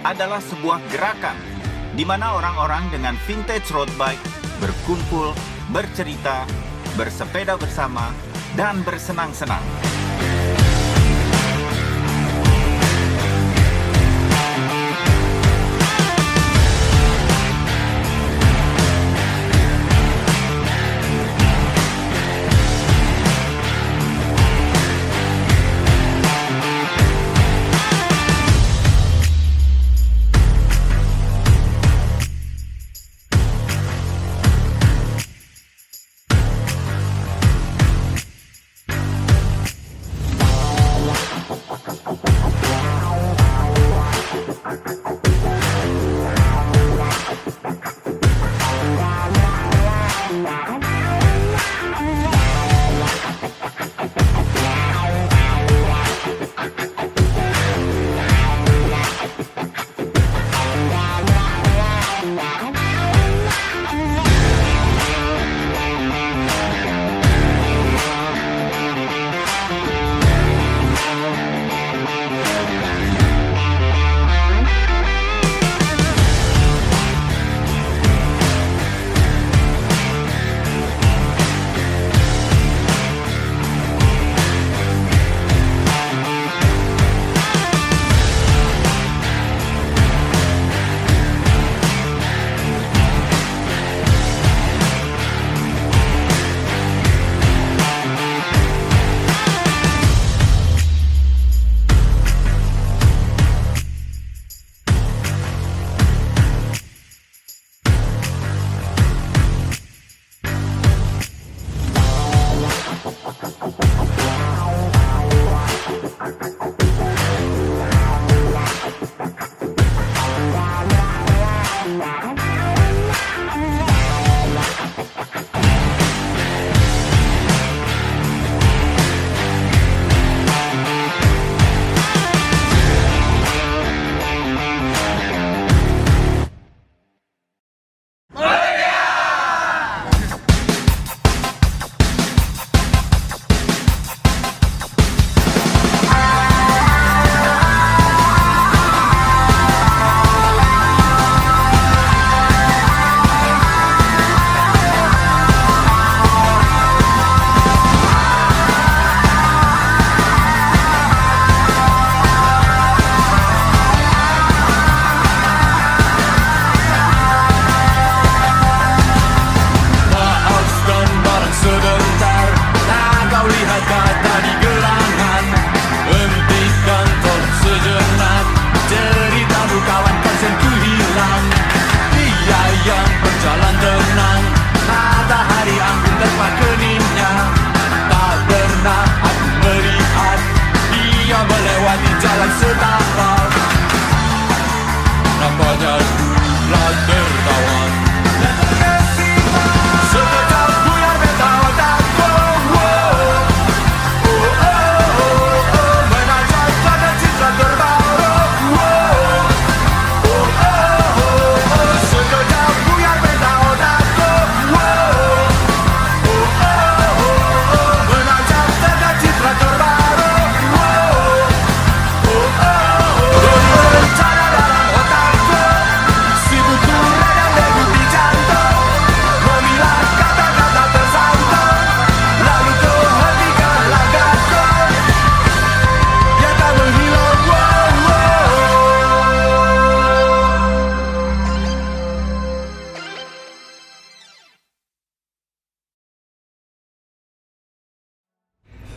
adalah sebuah gerakan di mana orang-orang dengan vintage road bike berkumpul, bercerita, bersepeda bersama, dan bersenang-senang.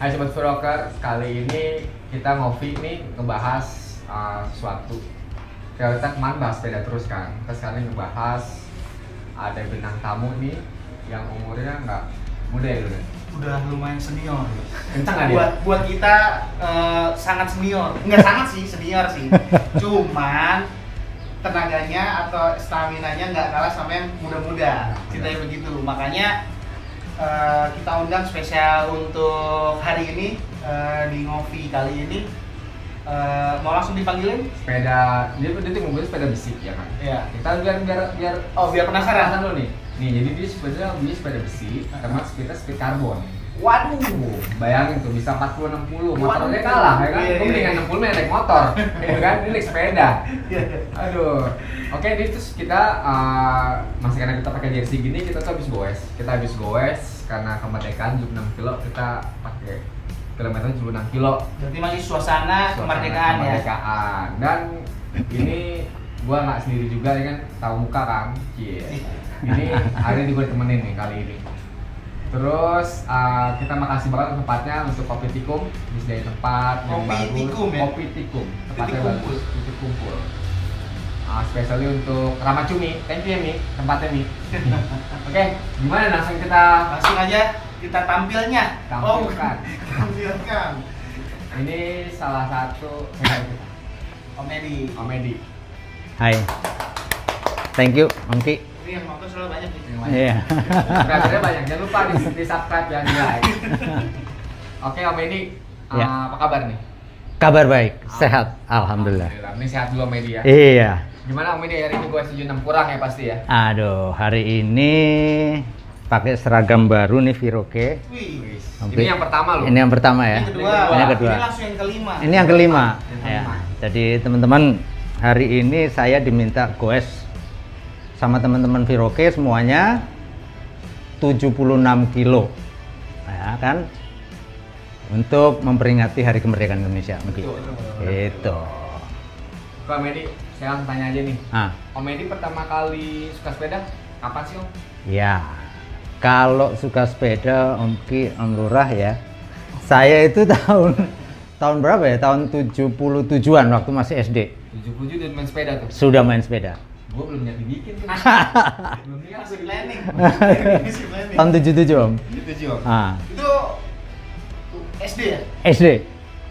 Hai Sobat Furoker, kali ini kita ngopi nih ngebahas sesuatu. Kita kemarin bahas sepeda terus kan, kita sekarang ngebahas ada bintang tamu nih yang umurnya nggak muda ya dulu. Udah lumayan senior. Kencang nggak dia? Buat kita sangat senior, nggak sangat sih, senior sih. Cuman tenaganya atau stamina-nya nggak kalah sama yang muda-muda. Ceritanya begitu, makanya kita undang spesial untuk hari ini di Ngopi kali ini. Mau langsung dipanggilin? Sepeda, dia tuh mobil sepeda besi ya kan? Iya. Kita biar biar penasaran dulu nih. Nih, jadi dia sebenarnya beli sepeda besi sama speed karbon. Waduh, bayangin tuh bisa 40-60, motornya Waduh. kalah ya kan? Iya, Gue iya. mendingan 60 naik motor, ya kan? Ini naik sepeda. Aduh. Oke, ini terus kita masih karena kita pakai jersey gini, kita tuh habis goes. Kita habis goes karena kemerdekaan 76 kilo, kita pakai kilometer 76 kilo. Berarti masih suasana kemerdekaan ya. Kemerdekaan. Dan ini gua nggak sendiri juga ya kan, tahu muka kan. Cie. Ini hari ini gua ditemenin nih kali ini. Terus kita makasih banget untuk tempatnya, untuk Kopi Tikum, disediain tempat yang Kopi bagus. Tikum ya? Kopi Tikum, tempatnya Titik kumpul. bagus, titik kumpul. Especially untuk Rama Cumi, thank you ya Mi, tempatnya Mi. Oke, gimana langsung kita Langsung aja kita tampilnya. tampilkan. Tampilkan. Ini salah satu kita, Komedi. komedi. Hai. Thank you, Ongki. Ini yang nonton selalu banyak nih. Iya. Subscribernya banyak, jangan lupa di subscribe ya, di like. Oke Om Edi, Ya. apa kabar nih? Kabar baik, sehat, alhamdulillah. Ini sehat dulu Om Edi ya. Iya. Gimana Om Edi, hari ini gue 76 kurang ya pasti ya? Aduh, hari ini pakai seragam baru nih Viroke. Wih. Oke. Ini yang pertama loh. Ini yang pertama ya. Ini kedua. Ini yang kedua. Ini langsung yang kelima. Ini yang kelima. Yang Ya. kelima. Jadi teman-teman, hari ini saya diminta goes sama teman-teman Viroke semuanya 76 kilo. Ya kan? Untuk memperingati Hari Kemerdekaan Indonesia. Begitu. Itu. Kok Om Edi, saya langsung tanya aja nih. Ah, Om Edi pertama kali suka sepeda kapan sih Om? ya. Kalau suka sepeda Om Ki, Om Lurah ya. Saya itu tahun berapa ya? Tahun 77-an waktu masih SD. 77 udah main sepeda tuh. Sudah main sepeda. Gue belum jadi bikin tuh. Belum niat Masih sih. planning. Masih planning. Tahun 77 Om. Itu Jom. Ah, Itu SD ya? SD.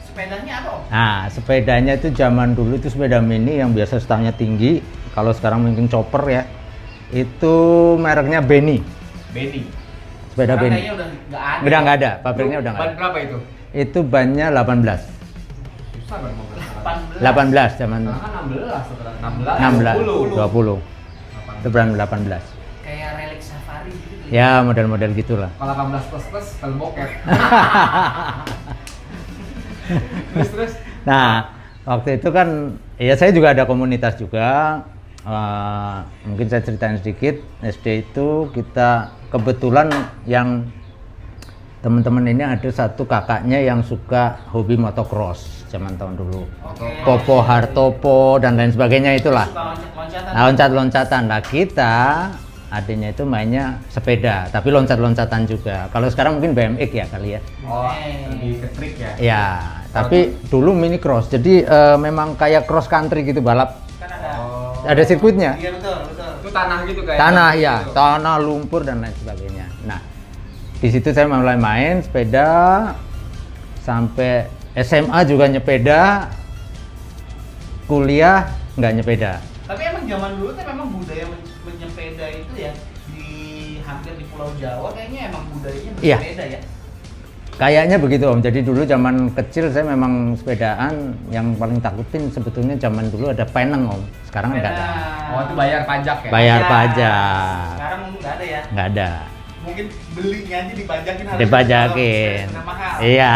Sepedanya apa Om? Nah, sepedanya itu zaman dulu itu sepeda mini yang biasa stangnya tinggi. Kalau sekarang mungkin chopper ya. Itu mereknya Benny. Benny. Sepeda Sekarang Benny. kayaknya udah nggak ada. Udah nggak ada, pabriknya udah nggak Ban ada. berapa itu? Itu bannya 18. Susah ban mobil. 18 zaman Sekarang kan 16 sekarang. 16, 16, 20. 20. Itu brand 18. Kayak Relic Safari gitu. Ya, model-model gitulah. Kalau 18 plus film bokep. terus. Nah, waktu itu kan ya saya juga ada komunitas juga. Mungkin saya ceritain sedikit. SD itu kita kebetulan yang teman-teman ini ada satu kakaknya yang suka hobi motocross zaman tahun dulu. Oke. Popo Hartopo dan lain sebagainya itulah. Suka loncat-loncatan. Nah, loncat-loncatan. Nah, kita adanya itu mainnya sepeda, tapi loncat-loncatan juga. Kalau sekarang mungkin BMX ya kali ya. Oh, lebih ke trik ya. Ya, tapi dulu mini cross. Jadi memang kayak cross country gitu balap. Kan ada. Oh. Ada sirkuitnya. Iya betul, betul. Itu tanah gitu kayak. Tanah ya, Gitu. tanah, lumpur dan lain sebagainya. Nah, di situ saya mulai main sepeda sampai SMA juga nyepeda. Kuliah nggak nyepeda. Tapi emang zaman dulu kan memang budaya menyepeda itu ya di hampir di Pulau Jawa kayaknya emang budayanya Iya. bersepeda ya. Kayaknya begitu Om. Jadi dulu zaman kecil saya memang sepedaan yang paling takutin sebetulnya zaman dulu ada peneng Om. Sekarang nggak ada. Oh, itu bayar pajak ya? Bayar Ya, pajak. Sekarang mungkin nggak ada ya. Nggak ada. Mungkin belinya aja dipajakin harus Dipajakin. mahal. Iya.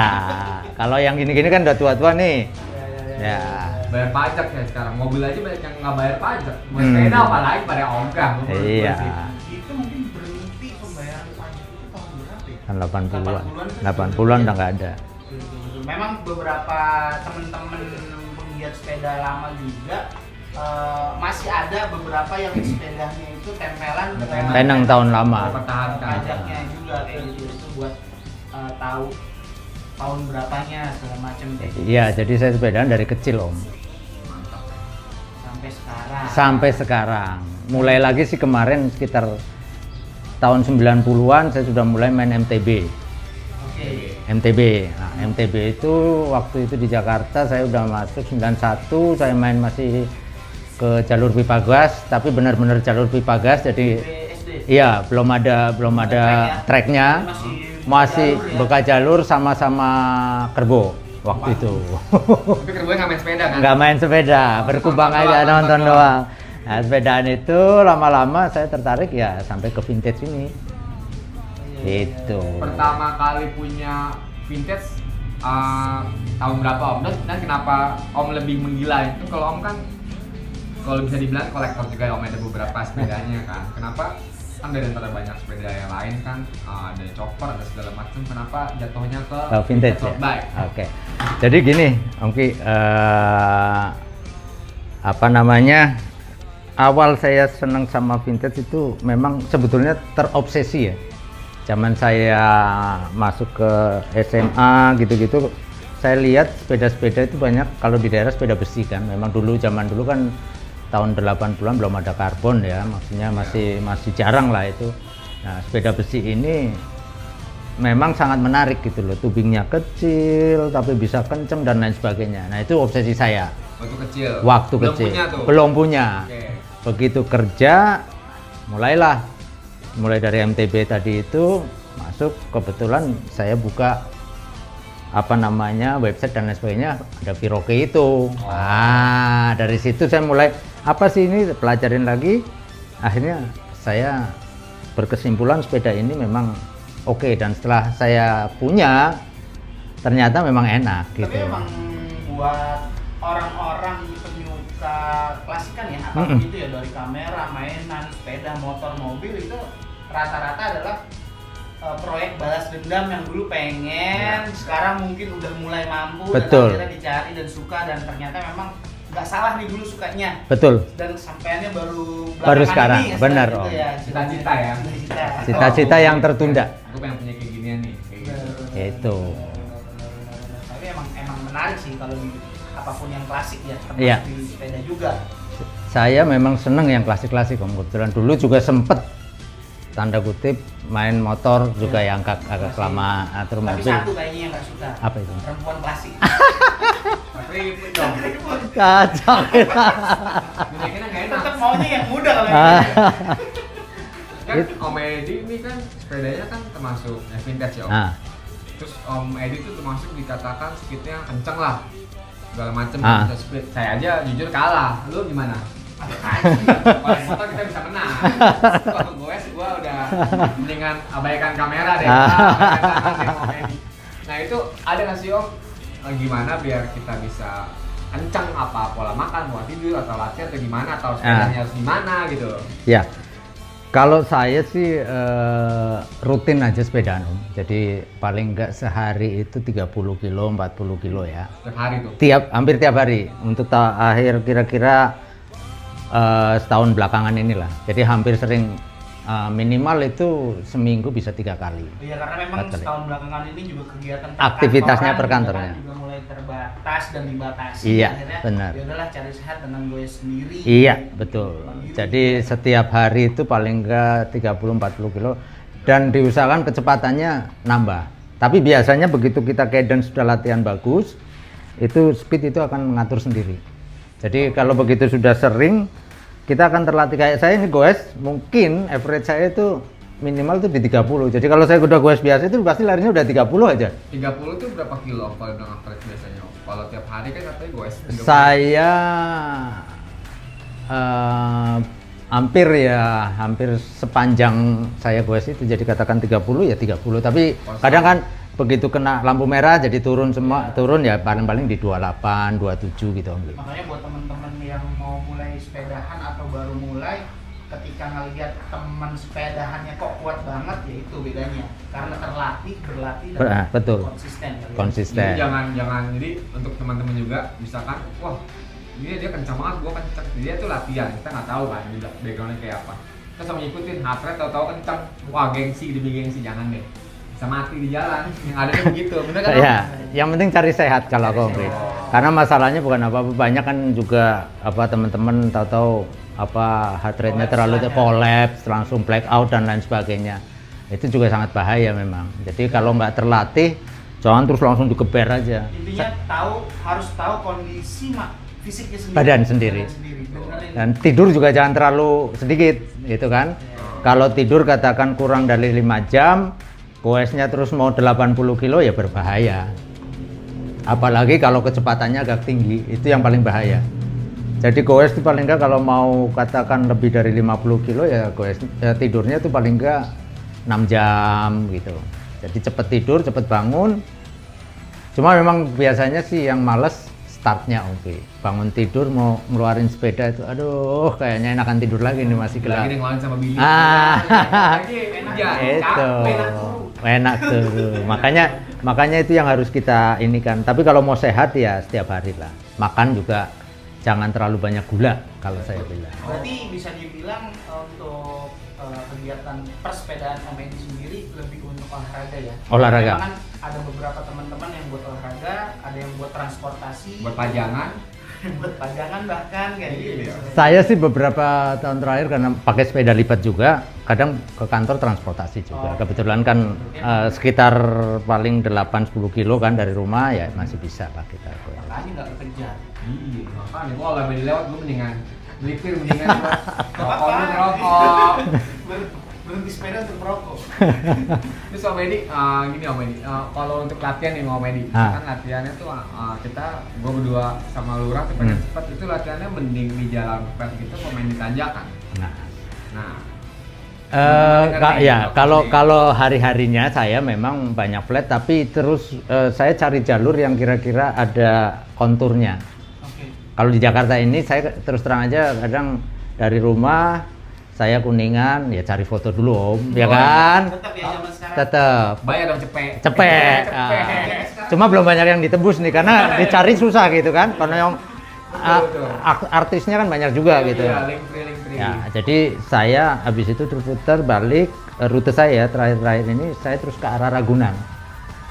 Kalau yang gini-gini kan udah tua-tua nih. Ya. Bayar pajak ya sekarang. Mobil aja banyak yang nggak bayar pajak. Buat Hmm. sepeda apalagi pada ogah. menurut gue Iya. sih. Itu mungkin berhenti pembayaran pajak itu tahun berapa ya? Kan 80-an. 80-an 80-an udah nggak ada. Betul. Memang beberapa teman-teman penggiat sepeda lama juga masih ada beberapa yang sepedanya itu tempelan Peneng tahun lama. Pertahankan. pajaknya juga kayak gitu itu buat tahu tahun berapanya segala macam Iya, jadi saya sepedaan dari kecil Om. Mantap. sampai sekarang. Sampai sekarang. Mulai lagi sih kemarin sekitar tahun 90-an saya sudah mulai main MTB. Oke. MTB. Nah, MTB itu waktu itu di Jakarta saya udah masuk 91, saya main masih ke jalur pipa gas, tapi benar-benar jalur pipa gas jadi BSD. iya, belum ada treknya. Masih jalur ya? bekas jalur sama-sama kerbo waktu itu. Tapi kerbonya nggak main sepeda kan? Nggak main sepeda, berkubang Nonton aja, doang, nonton nonton doang. Nah, sepedaan itu lama-lama saya tertarik ya sampai ke vintage ini. Iya, Itu. Pertama kali punya vintage tahun berapa Om? Dan kenapa Om lebih menggila itu? Kalau Om kan kalau bisa dibilang kolektor juga, Om ada beberapa sepedanya kan. Kenapa? Kan dari antara banyak sepeda yang lain kan ada chopper, ada segala macam. Kenapa jatuhnya ke Vintage road ya? bike? Oke. Jadi gini, Om Ki, apa namanya? Awal saya senang sama vintage itu memang sebetulnya terobsesi ya. Zaman saya masuk ke SMA gitu-gitu, saya lihat sepeda-sepeda itu banyak kalau di daerah sepeda besi kan. Memang zaman dulu kan tahun 80-an belum ada karbon ya, maksudnya masih jarang lah itu. Nah, sepeda besi ini memang sangat menarik gitu loh. Tubingnya kecil tapi bisa kenceng dan lain sebagainya. Nah, itu obsesi saya. Waktu kecil. Waktu belum kecil. Punya tuh. Belum punya. Oke. Begitu kerja mulai dari MTB tadi itu masuk, kebetulan saya buka apa namanya website dan lain sebagainya, ada Viroke itu. Nah, dari situ saya mulai apa sih ini, pelajarin lagi. Akhirnya saya berkesimpulan sepeda ini memang oke, dan setelah saya punya ternyata memang enak gitu. Tapi emang buat orang-orang penyuka klasikan ya, apapun itu ya, dari kamera, mainan, sepeda, motor, mobil, itu rata-rata adalah proyek balas dendam yang dulu pengen, sekarang mungkin udah mulai mampu. Betul. Dan akhirnya dicari dan suka, dan ternyata memang nggak salah nih dulu sukanya. Betul. Dan sampaiannya baru sekarang, ini, benar, gitu Om. ya. Cita-cita ya. Cita-cita yang tertunda. Aku pengen punya kayak ginian nih. Kayak gitu. Itu. Tapi emang menarik sih kalau di apapun yang klasik ya, termasuk Iya. di sepeda juga. Saya memang seneng yang klasik-klasik, Om. Kebetulan dulu juga sempet tanda kutip main motor juga yang agak lama atur Tapi mobil. satu kayaknya yang nggak suka. Apa itu? Perempuan klasik. Ribet dong. Kacau. Kira-kira nggak enak. Tetap maunya yang muda kalau yang Ah. Kan Om Edi ini kan sepedanya kan termasuk yang vintage ya Om. Nah, Terus Om Edi itu termasuk dikatakan speednya kenceng lah, segala macem. Ah. Bisa speed. Saya aja jujur kalah. Lu gimana? Kalau motor kita bisa menang. Kalau gue udah mendingan abaikan kamera deh. Om Edi. Nah itu ada nggak sih Om, gimana biar kita bisa kenceng, apa pola makan, pola tidur, atau latihan atau gimana, atau sepedanya harus gimana gitu? ya. Kalau saya sih rutin aja sepedaan, Om. Jadi paling enggak sehari itu 30 kilo, 40 kilo ya. Setiap hari tuh. Hampir tiap hari. Untuk akhir kira-kira setahun belakangan inilah. Jadi hampir sering, minimal itu seminggu bisa 3 kali. Iya, karena memang 4 kali. setahun belakangan ini juga kegiatan Aktivitasnya perkantoran perkantornya. juga mulai terbatas dan dibatasi. Iya, Akhirnya, benar. ya udahlah, cari sehat dengan gue sendiri. Iya, betul. Jadi setiap hari itu paling enggak 30-40 kilo, dan diusahakan kecepatannya nambah. Tapi biasanya begitu kita cadence sudah latihan bagus, itu speed itu akan mengatur sendiri. Jadi kalau begitu sudah sering, kita akan terlatih. Kayak saya ini goes, mungkin average saya itu minimal tuh di 30. Jadi kalau saya udah goes biasa itu pasti larinya udah 30 aja. 30 tuh berapa kilo Om, kalau bilang average biasanya Om? Kalau tiap hari kan katanya gue 30. Saya hampir sepanjang saya goes itu, jadi katakan 30 ya 30. Tapi kadang kan begitu kena lampu merah jadi turun ya, paling-paling di 28, 27 gitu Om. Makanya buat teman-teman yang mau mulai sepedahan atau baru mulai, ketika ngelihat teman sepedahannya kok kuat banget, ya itu bedanya. Karena berlatih dan Betul. konsisten. kali ya. Konsisten. Jadi jangan jadi untuk teman-teman juga misalkan wah dia kencang banget, gua kencang, dia tuh latihan, kita nggak tahu kan juga backgroundnya kayak apa. Kita sama ngikutin heart rate, tahu-tahu kencang, wah gengsi demi gengsi, jangan deh, bisa mati di jalan. Yang ada tuh begitu, bener kan? Ya, yang penting cari sehat kalau aku Om. Karena masalahnya bukan apa-apa, banyak kan juga teman-teman tahu-tahu heart rate-nya terlalu collapse, langsung black out dan lain sebagainya. Itu juga sangat bahaya memang. Jadi kalau nggak terlatih, jangan terus langsung digeber aja. Intinya harus tahu kondisi fisiknya sendiri. Badan sendiri. Dan tidur juga jangan terlalu sedikit, gitu kan. Kalau tidur katakan kurang dari 5 jam, goesnya terus mau 80 kilo ya berbahaya. Apalagi kalau kecepatannya agak tinggi, itu yang paling bahaya. Jadi goes itu paling enggak kalau mau katakan lebih dari 50 kilo ya tidurnya itu paling enggak 6 jam gitu. Jadi cepet tidur, cepet bangun. Cuma memang biasanya sih yang males startnya oke. Bangun tidur mau ngeluarin sepeda itu, aduh kayaknya enakan tidur lagi nih masih gelap. Lagi ngeluarin sama Billy. Lagi Itu capek, enak tuh. Makanya itu yang harus kita ini kan. Tapi kalau mau sehat ya setiap hari lah. Makan juga jangan terlalu banyak gula kalau saya bilang. Berarti bisa dibilang untuk kegiatan persepedaan Om Edi sendiri lebih untuk olahraga ya? Olahraga. Memang kan ada beberapa teman-teman yang buat olahraga, ada yang buat transportasi, Buat pajangan. buat pajangan bahkan kayak gitu. Saya sih beberapa tahun terakhir karena pakai sepeda lipat juga, kadang ke kantor transportasi juga. Oh. Kebetulan kan sekitar paling 8-10 kilo kan dari rumah ya masih bisa lah kita. Makanya nggak kekejar. Iya, makanya gua kalau lagi lewat gua mendingan melipir, mendingan gua rokok Apa-apa. dulu, rokok. Berhenti sepeda untuk merokok. Terus Om Edi, gini Om Edi, kalau untuk latihan nih Om Edi, Ah. kan latihannya tuh gua berdua sama Lurah tuh pengen cepet, itu latihannya mending di jalan pet gitu, pemain di tanjakan. Nah, Ya kalau hari-harinya saya memang banyak flat tapi terus saya cari jalur yang kira-kira ada konturnya. Oke. Kalau di Jakarta ini saya terus terang aja kadang dari rumah saya Kuningan ya cari foto dulu Om, ya kan? Tetap ya zaman sekarang. Tetap bayar dong cepet. cepet. Cuma belum banyak yang ditebus nih karena dicari susah gitu kan. Karena yang Betul. artisnya kan banyak juga gitu. Iya, link free. Ya, jadi saya habis itu terputar balik rute saya terakhir-terakhir ini saya terus ke arah Ragunan.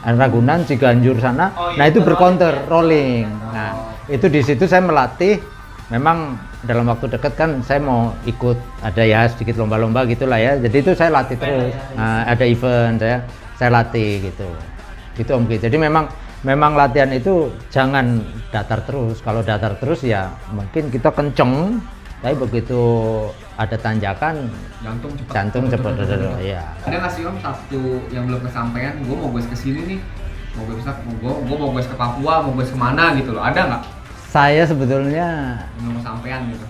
Ragunan Ciganjur sana. Oh, iya, Nah, itu itu berkonter rolling rolling. Nah, itu di situ saya melatih memang dalam waktu dekat kan saya mau ikut ada ya sedikit lomba-lomba gitulah ya. Jadi itu saya latih terus. Nah, ada event saya latih gitu. Gitu Om Ki. Jadi memang latihan itu jangan datar terus. Kalau datar terus ya mungkin kita kenceng, tapi begitu ada tanjakan jantung cepet ya. Ada nggak sih Om satu yang belum kesampaian? Gue mau gue kesini nih, mau gue mau gue ke Papua, mau gue kemana gitu loh. Ada nggak? Saya sebetulnya Belum kesampaian gitu.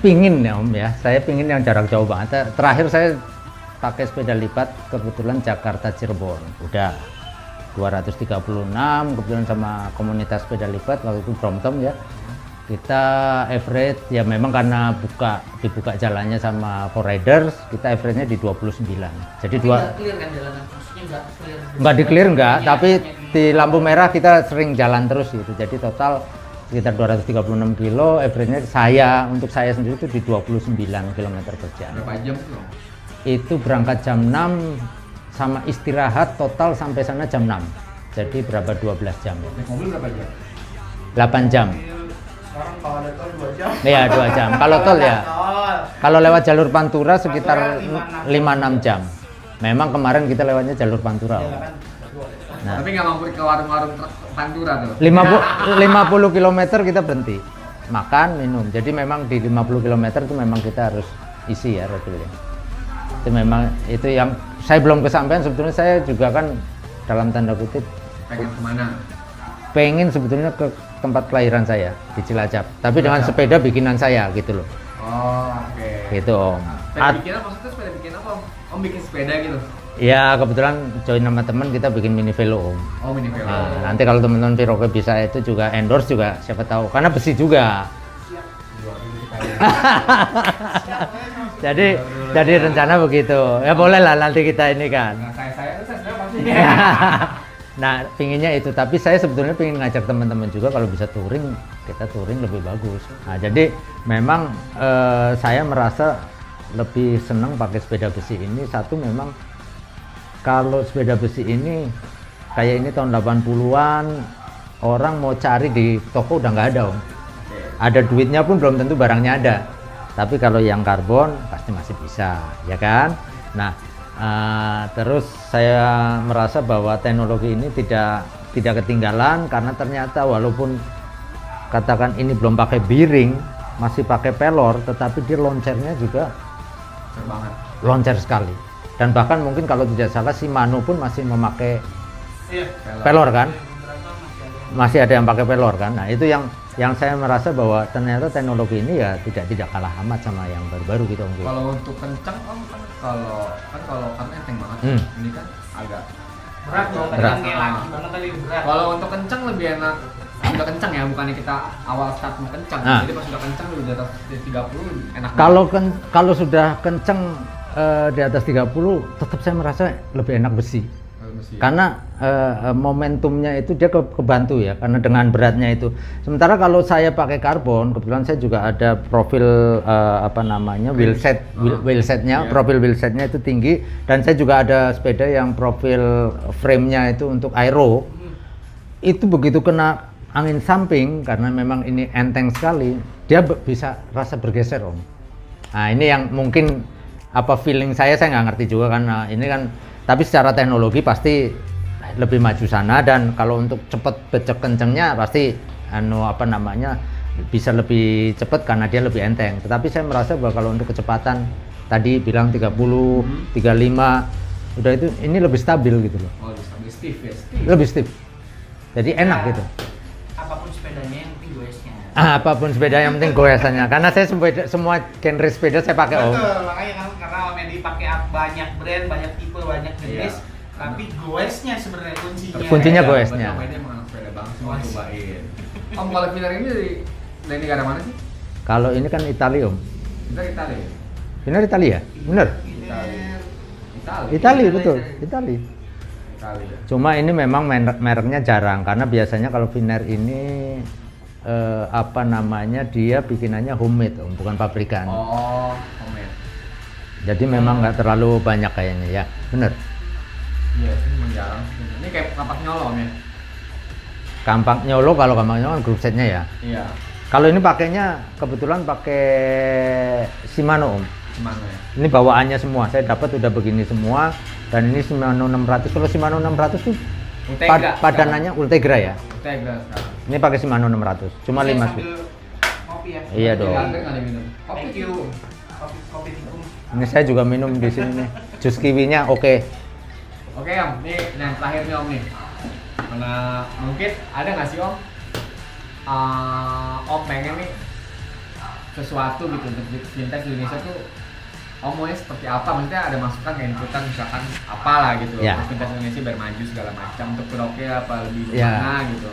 pingin ya Om ya. Saya pingin yang jarak jauh banget. Terakhir saya pakai sepeda lipat kebetulan Jakarta Cirebon. Udah 236 kebetulan sama komunitas sepeda lipat waktu itu Brompton ya. Kita average ya memang karena dibuka jalannya sama riders kita average-nya di 29. Jadi Nggak clear kan jalanan, maksudnya nggak clear. nggak di clear nggak, Hanya- tapi hanya di lampu merah kita sering jalan terus gitu. Jadi total sekitar 236 kilo, average-nya untuk saya sendiri itu di 29 km per jam. Berapa jam tuh? Om? Itu berangkat jam 6 sama istirahat total sampai sana jam 6. Jadi berapa 12 jam? Naik mobil berapa jam? 8 jam. Sekarang kalau ada tol 2 jam. Iya, 2 jam. Kalau tol ya. Tol. Kalau lewat jalur Pantura sekitar Pantura 5-6 jam. Memang kemarin kita lewatnya jalur Pantura. Ya kan? Nah, Tapi nggak mampir ke warung-warung Pantura tuh. 50 km kita berhenti. Makan, minum. Jadi memang di 50 km itu memang kita harus isi ya refilling. Itu memang itu yang saya belum kesampaian sebetulnya saya juga kan dalam tanda kutip Pengen kemana? pengen sebetulnya ke tempat kelahiran saya di Cilacap. Tapi dengan sepeda bikinan saya gitu loh. Oh, oke. Gitu Om. Sepeda bikinan maksudnya sepeda bikin apa Om? Om bikin sepeda gitu? Ya kebetulan join sama teman kita bikin mini velo Om. Oh, mini velo. Nah, nanti kalau teman-teman Viroke bisa itu juga endorse juga siapa tahu karena besi juga. jadi rencana begitu. Ya boleh lah nanti kita ini kan. Nah, saya itu saya pasti. Nah, pinginnya itu, tapi saya sebetulnya pengen ngajak teman-teman juga kalau bisa touring, kita touring lebih bagus. Nah, jadi memang saya merasa lebih senang pakai sepeda besi ini. Satu memang kalau sepeda besi ini kayak ini tahun 80-an orang mau cari di toko udah nggak ada Om. Ada duitnya pun belum tentu barangnya ada. Tapi kalau yang karbon pasti masih bisa, ya kan? Nah, terus saya merasa bahwa teknologi ini tidak ketinggalan karena ternyata walaupun katakan ini belum pakai bearing, masih pakai pelor, tetapi dia loncernya juga Banget. loncer sekali. Dan bahkan mungkin kalau tidak salah Shimano pun masih memakai Iya. pelor kan? Beberapa masih ada. Masih ada yang pakai pelor kan? Nah itu yang yang saya merasa bahwa ternyata teknologi ini ya tidak kalah amat sama yang baru-baru gitu Om. Kalau untuk kencang Om kan kalau kan enteng banget. Ini kan agak Berat dong, Berat. kayak laki banget tadi berat. kalau untuk kencang lebih enak udah kencang ya, bukannya kita awal start mau kencang. Jadi pas udah kencang udah di atas 30 enak. Kalau sudah kenceng di atas 30 tetap saya merasa lebih enak besi. Karena momentumnya itu dia kebantu ya, karena dengan beratnya itu. Sementara kalau saya pakai karbon, kebetulan saya juga ada profil wheelsetnya, profil wheelsetnya itu tinggi, dan saya juga ada sepeda yang profil frame-nya itu untuk aero. Itu begitu kena angin samping, karena memang ini enteng sekali, dia bisa rasa bergeser Om. Nah ini yang mungkin feeling saya nggak ngerti juga kan. Nah, ini kan tapi secara teknologi pasti lebih maju sana, dan kalau untuk cepet becek kencengnya pasti bisa lebih cepat karena dia lebih enteng. Tetapi saya merasa bahwa kalau untuk kecepatan tadi bilang 30, 35 udah itu ini lebih stabil gitu loh. Oh, lebih stiff ya, Lebih stiff. Jadi enak gitu. Apapun sepedanya yang penting goesnya. Apapun sepeda yang penting goesannya. Karena saya semua genre sepeda saya pakai Om. Betul, makanya kan karena Om Edi pakai banyak brand, banyak tipe, banyak jenis, tapi goesnya sebenarnya kuncinya. Kuncinya goesnya. Om ini emang anak sepeda banget, semua cobain. Om kalau filler ini dari negara mana sih? Kalau ini kan Italia Om. Kita Italia. Benar Italia? Benar? Italia betul, Italia. Cuma ini memang mereknya jarang, karena biasanya kalau Viner ini dia bikinannya homemade Om, bukan pabrikan. Oh, homemade. Jadi memang nggak terlalu banyak kayaknya ya, bener. Iya, ini memang jarang. Ini kayak kampak nyolong ya. Kampak nyolo, kalau kampak nyolo kan group setnya ya. Iya. Kalau ini pakainya kebetulan pakai Shimano Om. Gimana ya? Ini bawaannya semua, saya dapat udah begini semua, dan ini Shimano 600. Kalau Shimano 600 tuh padanannya Ultegra ya. Ultegra sekarang. Ini pakai Shimano 600, cuma 5 speed. Kopi ya. Iya dong. Thank you. Kopi tikum. Ini saya juga minum di sini nih. Jus kiwinya oke. Oke Om, ini yang terakhir nih Om nih. Mana mungkin ada nggak sih Om? Om pengen nih sesuatu gitu untuk vintage Indonesia tuh Om maunya seperti apa? Maksudnya ada masukan kayak inputan misalkan apalah gitu Ya. untuk vintage Indonesia biar maju segala macam, untuk Piroke apa lebih Ya. gimana gitu.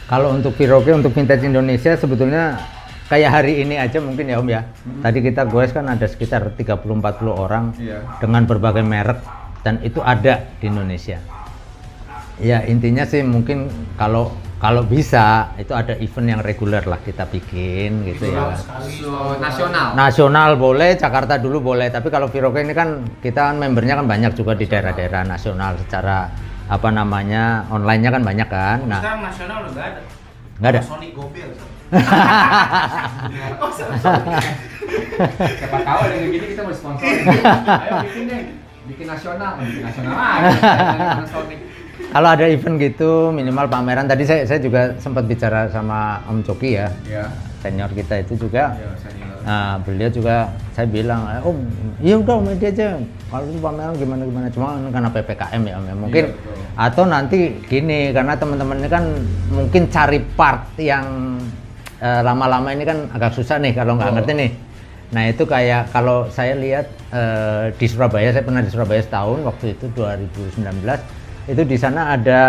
Kalau untuk Piroke, untuk vintage Indonesia sebetulnya kayak hari ini aja mungkin ya Om ya. Tadi kita goes kan ada sekitar 30-40 orang Iya. dengan berbagai merek, dan itu ada di Indonesia. Ya intinya sih mungkin kalau bisa itu ada event yang reguler lah kita bikin gitu ya. So, nasional. Nasional boleh, Jakarta dulu boleh, tapi kalau Piroke ini kan kita kan membernya kan banyak juga di daerah-daerah nasional, secara online-nya kan banyak kan. Nah, Sekarang nasional udah nggak ada. nggak ada. Sonic Gobel. Siapa tahu ada yang gini kita mau sponsorin. Ayo bikin deh, bikin nasional aja. Sonic. Kalau ada event gitu minimal pameran. Tadi saya juga sempat bicara sama Om Coki ya, Iya. senior kita itu juga. Iya, senior. Nah, beliau juga saya bilang, Om, iya udah Om Edi aja. Kalau itu pameran gimana. Cuma karena PPKM ya Om ya. Mungkin Iya, betul. atau nanti gini, karena teman-teman ini kan mungkin cari part yang lama-lama ini kan agak susah nih kalau nggak ngerti nih. Nah itu kayak kalau saya lihat di Surabaya, saya pernah di Surabaya setahun waktu itu 2019. Itu di sana ada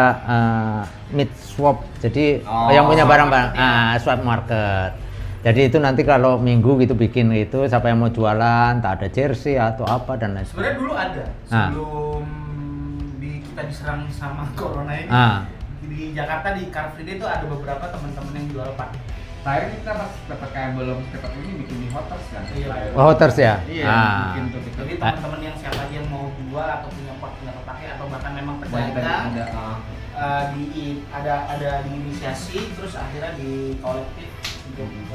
meat swap, jadi yang punya barang-barang swap market. Jadi itu nanti kalau minggu gitu bikin itu, siapa yang mau jualan, tak ada jersey atau apa dan lain Sebenarnya dulu ada sebelum kita diserang sama corona ini. Di Jakarta di Car Free Day itu ada beberapa teman-teman yang jual pakai. Terakhir kita pas PPKM belum cepat ini bikin di Hotels kan? Iya. Oh, Hotels ya? Iya, bikin tuh kita. Jadi teman-teman yang siapa aja yang mau jual atau punya pot punya kepake atau bahkan memang pedagang ada diinisiasi terus akhirnya di kolektif.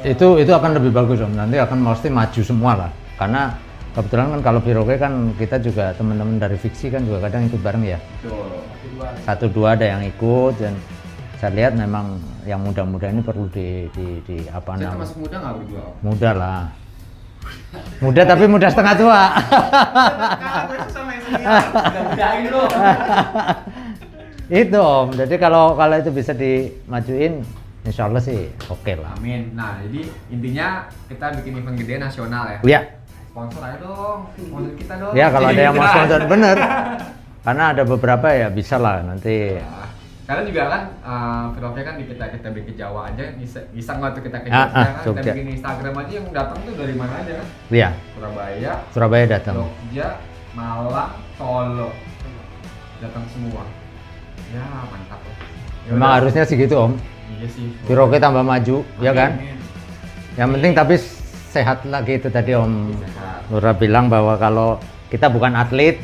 Itu akan lebih bagus Om, nanti akan mesti maju semua lah, karena kebetulan kan kalau Piroke kan kita juga teman-teman dari Fiksi kan juga kadang ikut bareng ya. Betul. 1-2 ada yang ikut, dan saya lihat memang yang muda-muda ini perlu di apa Saya namanya. termasuk muda nggak berdua? Muda lah. Muda tapi muda setengah tua. Sama yang senior. Mudahin lu. Itu Om. Jadi kalau itu bisa dimajuin, insya Allah sih oke lah. Amin. Nah, jadi intinya kita bikin event gede nasional ya. Ya, Sponsor aja dong, sponsor kita dong. ya kalau ada yang mau sponsor bener, karena ada beberapa ya bisa lah nanti. Nah, karena juga kan vlognya kan di kita bikin ke Jawa aja bisa nggak tuh kita ke Ah, Jogja kan kita Jogja. bikin Instagram aja yang datang tuh dari mana aja kan? Iya, Surabaya datang. Jogja, Malang, Solo datang semua. Ya mantap loh. Ya Memang udah. harusnya sih gitu Om. Iya sih. Piroke tambah maju, ya kan? Amin. Yang penting tapi sehat lagi itu tadi Om Sehat. Lura bilang bahwa kalau kita bukan atlet,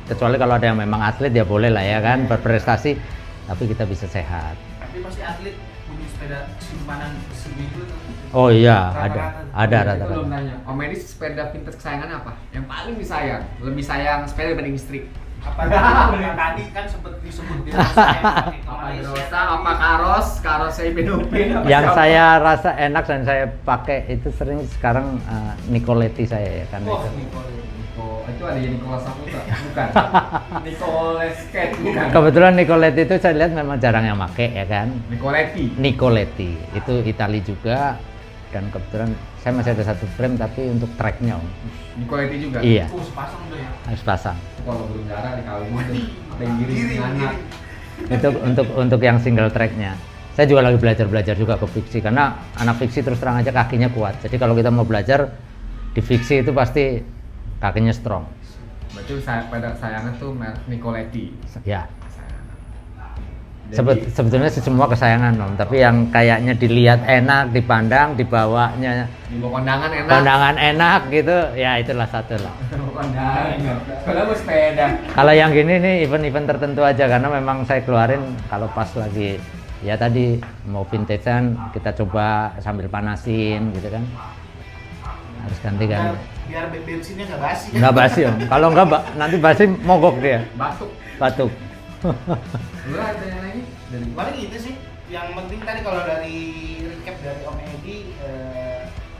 kecuali kalau ada yang memang atlet ya boleh lah ya kan berprestasi, tapi kita bisa sehat. Tapi pasti atlet punya sepeda simpanan seminggu tuh. Oh iya, Rata-rata. ada Itu rata-rata. belum tanya. Om Edi sepeda vintage kesayangan apa? Yang paling disayang? Lebih sayang sepeda dibanding istri. Apa tadi kan sempet disebut di Rosa yang pakai ke Apa Malaysia Rosa, tadi. apa Karos saya Upin. Yang saya rasa enak dan saya pakai itu sering sekarang Nicoletti saya ya kan. Wah, itu. Nicole. Itu ada yang Nicolas Saputra, bukan? Nicolas Cat, bukan? Kebetulan Nicoletti itu saya lihat memang jarang yang pakai ya kan. Nicoletti. Nicoletti itu Itali juga, dan kebetulan saya masih ada satu frame tapi untuk tracknya Om. Nicoletti juga? Iya, Sepasang udah ya. harus pasang. Kalau belum darah dikawin tuh. Tenggiri anak. Itu untuk yang single tracknya. Saya juga lagi belajar juga ke fiksi karena anak fiksi terus terang aja kakinya kuat. Jadi kalau kita mau belajar di fiksi itu pasti kakinya strong. Berarti pada sayangan tuh merek Nicoletti. Ya, Jadi, sebetulnya sih semua kesayangan Om, tapi yang kayaknya dilihat enak, dipandang, dibawanya di bawah kondangan enak. pandangan enak gitu, ya itulah satu lah. Kondangan. Kalau mau sepeda. Kalau yang gini nih event-event tertentu aja karena memang saya keluarin kalau pas lagi ya tadi mau vintagean kita coba sambil panasin gitu kan. Harus ganti-ganti. Biar bensinnya nggak basi. Nggak basi Om. Kalau nggak nanti basi mogok dia, Batuk. batuk. Lu ada yang lagi? Dari Paling itu sih. Yang penting tadi kalau dari recap dari Om Edi,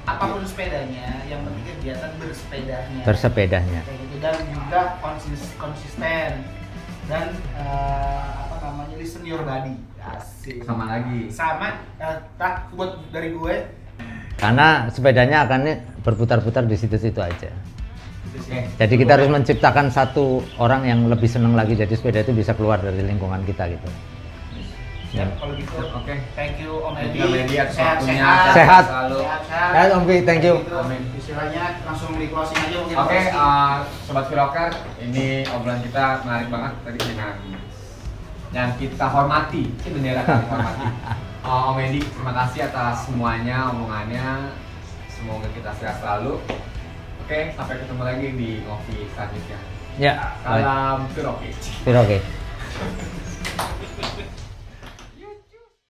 apapun sepedanya, yang penting kegiatan bersepedanya. Bersepedanya. Kayak gitu, dan juga konsisten dan apa namanya, listen your body. Asik. sama lagi. Sama tak buat dari gue. Karena sepedanya akan berputar-putar di situ-situ aja. Gitu sih. Oke. Jadi kita harus menciptakan satu orang yang lebih senang lagi jadi sepeda itu bisa keluar dari lingkungan kita gitu. Ya, kalau gitu. Oke. Thank you Om Thank Edi. you, Om Edi, atas waktunya. Sehat. Selalu. Sehat, Om Pi, thank you. Gitu. Amin. Istilahnya langsung di closing aja mungkin. Oke, Pasti. Sobat Viroker, ini obrolan kita menarik banget tadi dengan yang kita hormati, ini bendera kita hormati. Om Edi, terima kasih atas semuanya, omongannya. Semoga kita sehat selalu. Oke, sampai ketemu lagi di ngopi selanjutnya. Ya, Salam Viroker. oke.